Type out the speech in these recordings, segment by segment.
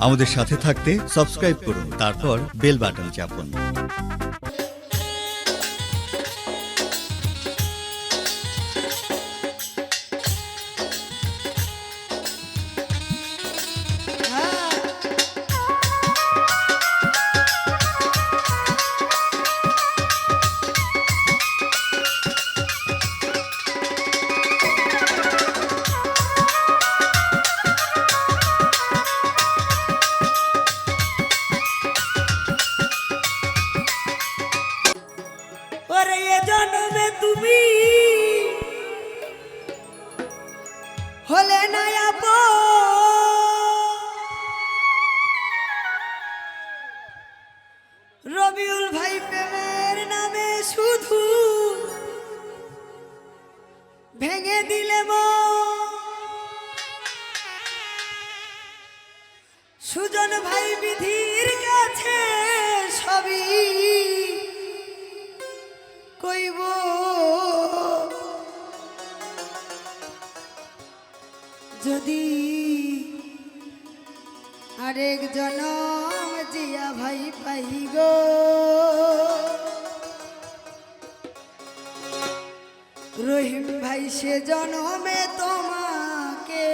আমাদের সাথে থাকতে সাবস্ক্রাইব করুন, তারপর বেল বাটন চাপুন। জন্মে তুমি হলে না রবিউল ভাই প্রেমের নামে শুধু ভেঙে দিলে সুজন ভাই বিধির কাছে সবই কইব যদি আরেক জনম জিয়া ভাই পাই গো রহিম ভাই সে জনমে তোমাকে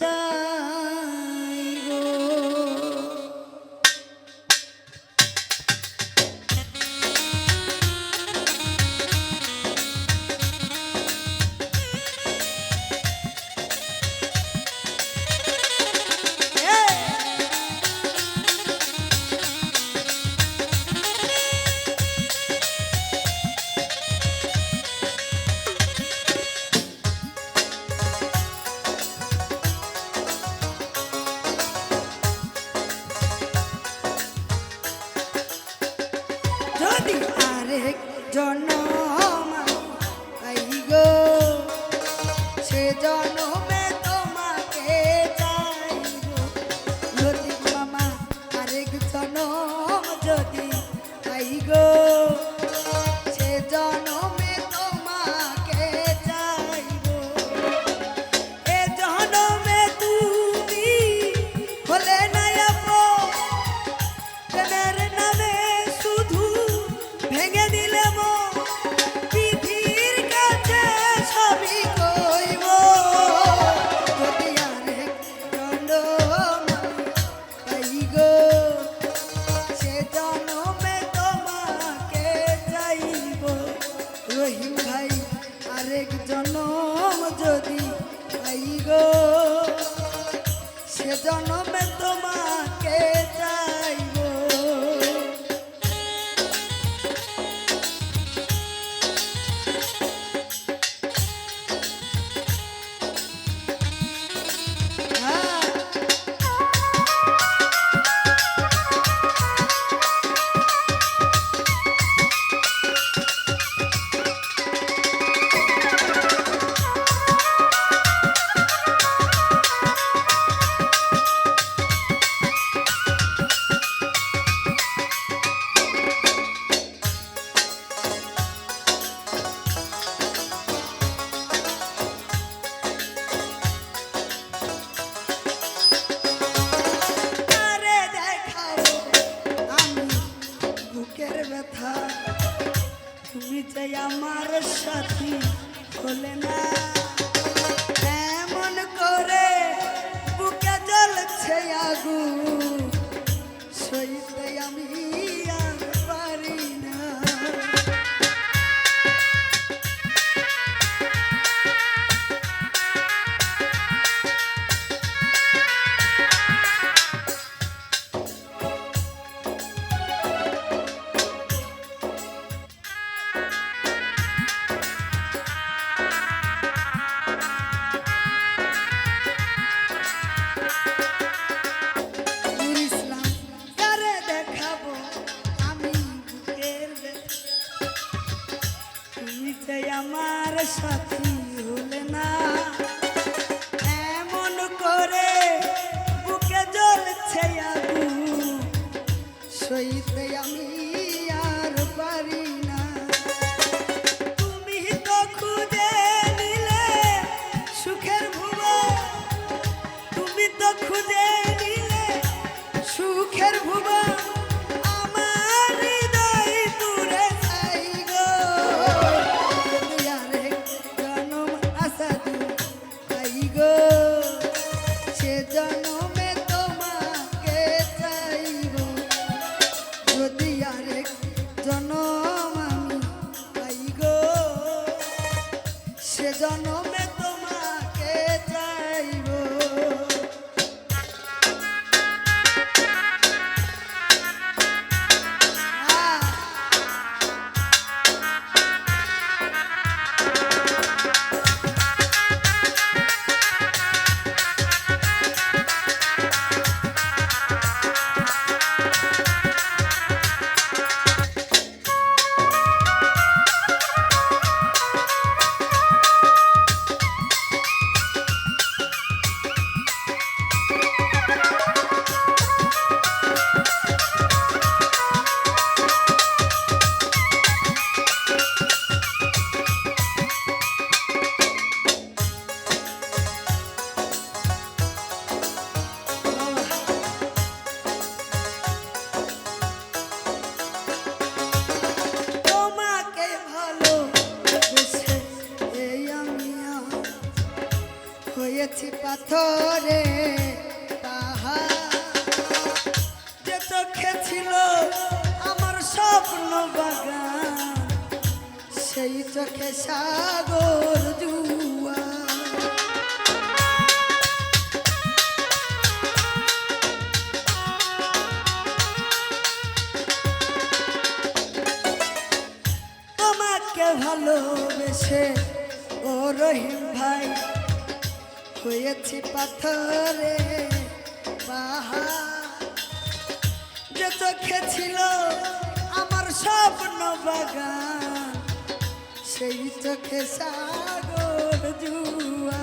চাইবো। যদি আরেক জনম পাই গো সে জনমে তোমাকে চাইবো। যদি মামা আরেক জনম যদি পাই গো সে জনমে তোমাকে চাইবো। এ জনমে তুমি হলে না প্রেমের নামে শুধু ভেঙে দিলে বিধির কাছে সবই কইব। যদি আরেক জনম পাই গো সে জনমে তোমাকে চাইব। রহিম ভাই আরেক জনম যদি পাই গো সে জনমে তোমাকে চাইব। তুমি চাই আমার সাথী হলে না এমন করে বুকে জ্বলছে আগুন সইতে আমি আর পারি না। আমার সাথী হলে না এমন করে বুকে জ্বলছে আগুন সইতে আমি আর পারি না। তুমি তো খুঁজে নিলে সুখের ভুবন, তুমি খুঁজে নিলে সুখের ভুবন আমার হৃদয় পুরে চাই গো যদি আরেক জনম আশা পাই গো সে জনমে তোমাকে চাইব যদি আরেক জনম আমি পাই গো সে জনমে তোমাকে চাইব তোমাকে ভালোবেসে এই আমি হয়েছি পাথরে পাহাড় যে চোখে ছিল আমার স্বপ্ন বাগান সেই চোখে সাগর জুয়া তোমাকে ভালোবেসে ও রহিম ভাই হয়েছি পাথরে পাহাড় যে চোখে ছিল আমার স্বপ্ন বাগান সেই চোখে সাগর জুয়া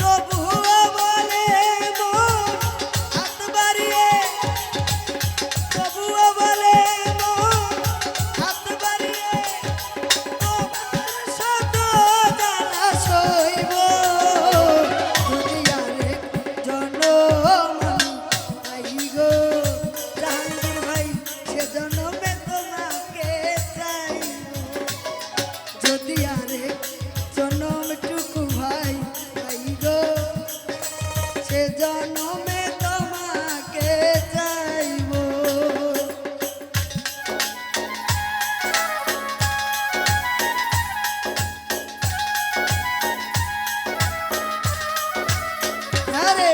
তবুও বলে মন হাত বাড়িয়ে তবুও বলে মন হাত বাড়িয়ে তোমার শত জ্বালা সইব যদি আরেক জনম আমি পাই গো জাহাঙ্গীর ভাই সে জনমে তোমাকে চাইব যদি আরেক জনমটুকু ভাই পাই গো সে জনমে তোমাকে চাইব আরে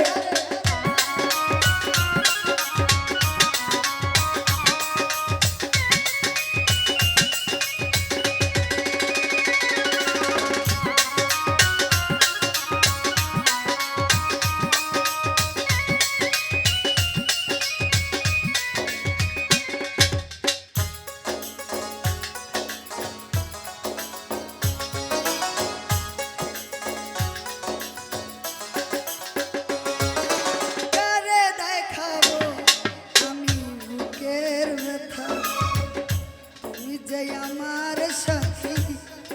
কারে দেখাবো আমি বুকের ব্যথা তুমি যে আমার সাথী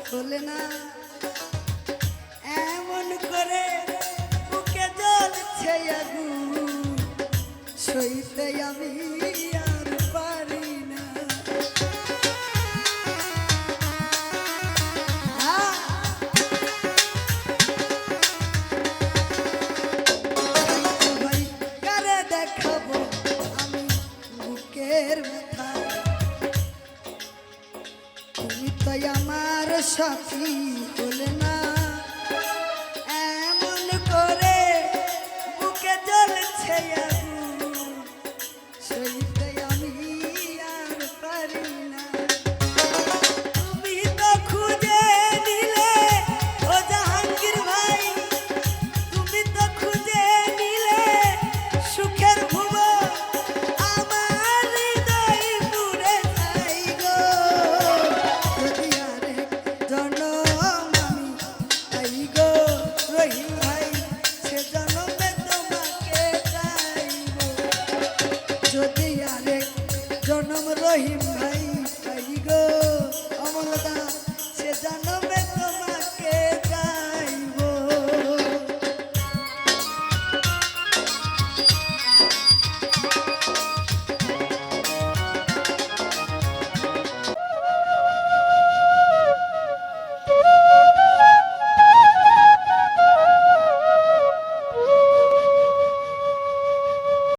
বলে না এমন করে বুকে জ্বলছে আগুন সইতে আমি আর পারি না ভাই কারে দেখাবো আমি বুকের ব্যথা তুমি তো আমার সাথী